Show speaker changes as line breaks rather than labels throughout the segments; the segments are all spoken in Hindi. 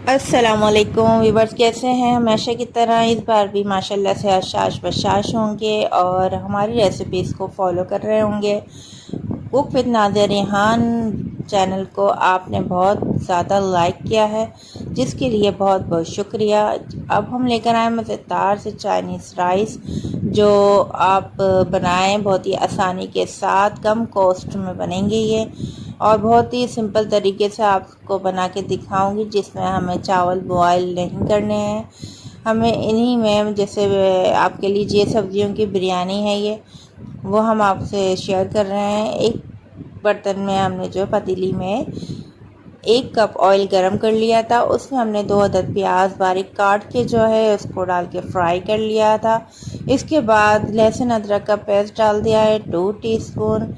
अस्सलामुअलैकुम वीवर्स, कैसे हैं? हमेशा की तरह इस बार भी माशाल्लाह से आशाश बशाश होंगे और हमारी रेसिपीज़ को फॉलो कर रहे होंगे। Cook with Nazia Rihan channel को आपने बहुत ज़्यादा लाइक किया है, जिसके लिए बहुत बहुत शुक्रिया। अब हम लेकर आए मज़ेदार से चाइनीज़ राइस, जो आप बनाएं बहुत ही आसानी के साथ, कम कॉस्ट में बनेंगे ये, और बहुत ही सिंपल तरीके से आपको बना के दिखाऊंगी, जिसमें हमें चावल बॉयल नहीं करने हैं। हमें इन्हीं में, जैसे आपके लीजिए सब्जियों की बिरयानी है ये, वो हम आपसे शेयर कर रहे हैं। एक बर्तन में हमने जो पतीली में 1 कप ऑयल गरम कर लिया था, उसमें हमने 2 अदद प्याज बारीक काट के जो है उसको डाल के फ्राई कर लिया था। इसके बाद लहसुन अदरक का पेस्ट डाल दिया है 2 टीस्पून।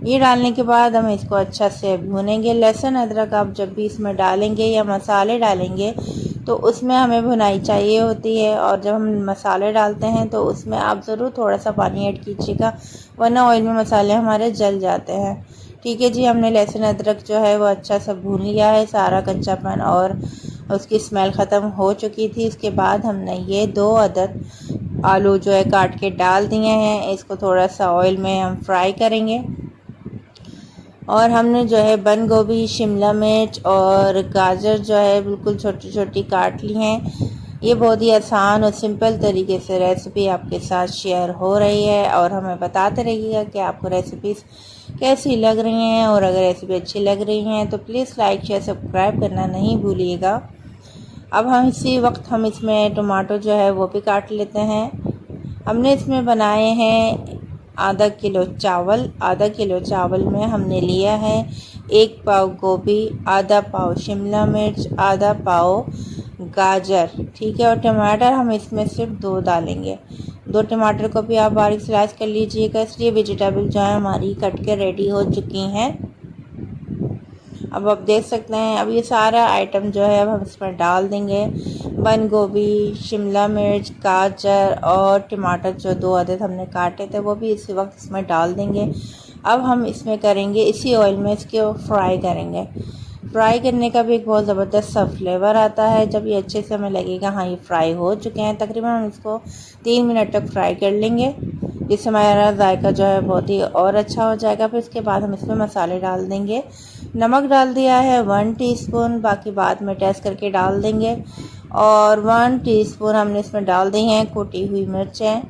ये डालने के बाद हम इसको अच्छा से भूनेंगे। लहसुन अदरक आप जब भी इसमें डालेंगे या मसाले डालेंगे तो उसमें हमें भुनाई चाहिए होती है, और जब हम मसाले डालते हैं तो उसमें आप ज़रूर थोड़ा सा पानी ऐड कीजिएगा, वरना ऑयल में मसाले हमारे जल जाते हैं। ठीक है जी, हमने लहसुन अदरक जो है वो अच्छा सा भून लिया है, सारा कच्चापन और उसकी स्मेल ख़त्म हो चुकी थी। इसके बाद हमने ये 2 अदद आलू जो है काट के डाल दिए हैं। इसको थोड़ा सा ऑयल में हम फ्राई करेंगे। और हमने जो है बंद गोभी, शिमला मिर्च और गाजर जो है बिल्कुल छोटी छोटी काट ली हैं। ये बहुत ही आसान और सिंपल तरीके से रेसिपी आपके साथ शेयर हो रही है, और हमें बताते रहिएगा कि आपको रेसिपीज़ कैसी लग रही हैं, और अगर रेसिपी अच्छी लग रही हैं तो प्लीज़ लाइक शेयर सब्सक्राइब करना नहीं भूलिएगा। अब हम इसी वक्त हम इसमें टमाटो जो है वो भी काट लेते हैं। हमने इसमें बनाए हैं आधा किलो चावल में हमने लिया है 1 पाव गोभी, आधा पाव शिमला मिर्च, आधा पाव गाजर, ठीक है। और टमाटर हम इसमें सिर्फ 2 डालेंगे। 2 टमाटर को भी आप बारीक स्लाइस कर लीजिएगा। इसलिए वेजिटेबल जो है हमारी कट के रेडी हो चुकी हैं। अब आप देख सकते हैं, अब ये सारा आइटम जो है अब हम इसमें डाल देंगे। बंद गोभी, शिमला मिर्च, गाजर और टमाटर जो 2 अदद हमने काटे थे वो भी इसी वक्त इसमें डाल देंगे। अब हम इसमें करेंगे, इसी ऑयल में इसको फ्राई करेंगे। फ्राई करने का भी एक बहुत ज़बरदस्त सा फ्लेवर आता है। जब ये अच्छे से हमें लगेगा हाँ ये फ्राई हो चुके हैं, तकरीबन हम इसको 3 मिनट तक फ्राई कर लेंगे, जिससे हमारा जायका जो है बहुत ही और अच्छा हो जाएगा। फिर इसके बाद हम इसमें मसाले डाल देंगे। नमक डाल दिया है 1 टीस्पून, बाकी बाद में टेस्ट करके डाल देंगे। और 1 टीस्पून हमने इसमें डाल दी हैं कुटी हुई मिर्चें।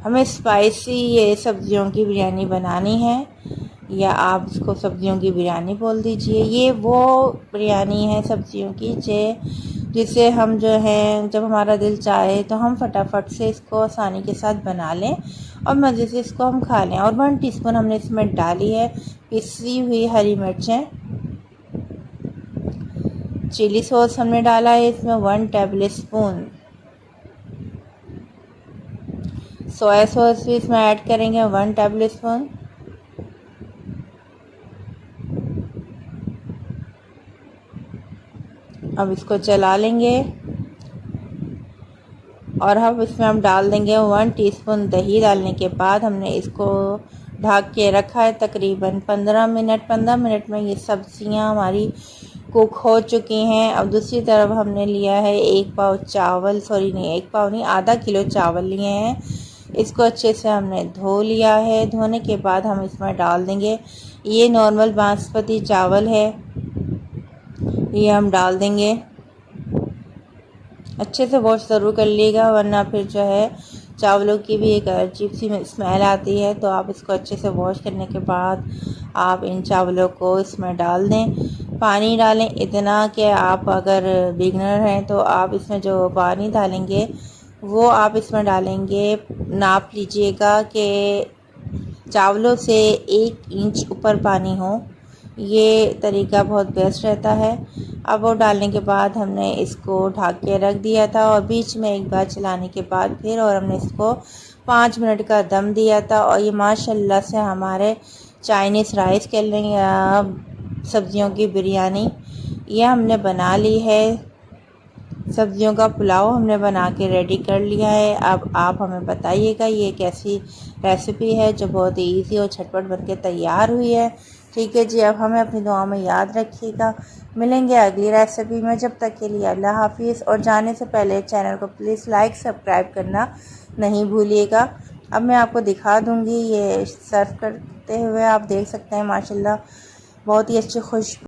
हमें स्पाइसी ये सब्जियों की बिरयानी बनानी है, या आप इसको सब्जियों की बिरयानी बोल दीजिए। ये वो बिरयानी है सब्जियों की जिसे हम जो है जब हमारा दिल चाहे तो हम फटाफट से इसको आसानी के साथ बना लें और मज़े से इसको हम खा लें। और 1 टीस्पून हमने इसमें डाली है पिसी हुई हरी मिर्चें। चिली सॉस हमने डाला है इसमें 1 टेबल स्पून। सोया सॉस भी इसमें ऐड करेंगे 1 टेबल स्पून। अब इसको चला लेंगे, और अब इसमें हम डाल देंगे 1 टीस्पून दही। डालने के बाद हमने इसको ढक के रखा है तकरीबन 15 मिनट। 15 मिनट में ये सब्जियां हमारी कुक हो चुकी हैं। अब दूसरी तरफ हमने लिया है 1 पाव चावल, सॉरी नहीं 1 पाव नहीं, आधा किलो चावल लिए हैं। इसको अच्छे से हमने धो लिया है। धोने के बाद हम इसमें डाल देंगे, ये नॉर्मल बासमती चावल है, ये हम डाल देंगे। अच्छे से वॉश ज़रूर कर लीजिएगा, वरना फिर जो है चावलों की भी एक अजीब सी स्मेल आती है। तो आप इसको अच्छे से वॉश करने के बाद आप इन चावलों को इसमें डाल दें। पानी डालें इतना कि आप अगर बिगनर हैं तो आप इसमें जो पानी डालेंगे वो आप इसमें डालेंगे, नाप लीजिएगा कि चावलों से 1 इंच ऊपर पानी हो। ये तरीका बहुत बेस्ट रहता है। अब वो डालने के बाद हमने इसको ढक के रख दिया था, और बीच में एक बार चलाने के बाद फिर और हमने इसको 5 मिनट का दम दिया था। और ये माशाल्लाह से हमारे चाइनीज़ राइस के लिए या सब्जियों की बिरयानी ये हमने बना ली है। सब्जियों का पुलाव हमने बना के रेडी कर लिया है। अब आप हमें बताइएगा ये कैसी रेसिपी है, जो बहुत ही ईजी और झटपट बनके तैयार हुई है। ठीक है जी, अब हमें अपनी दुआ में याद रखिएगा। मिलेंगे अगली रेसिपी में, जब तक के लिए अल्लाह हाफिज़। और जाने से पहले चैनल को प्लीज़ लाइक सब्सक्राइब करना नहीं भूलिएगा। अब मैं आपको दिखा दूँगी ये सर्व करते हुए, आप देख सकते हैं माशाल्लाह बहुत ही अच्छी खुशबू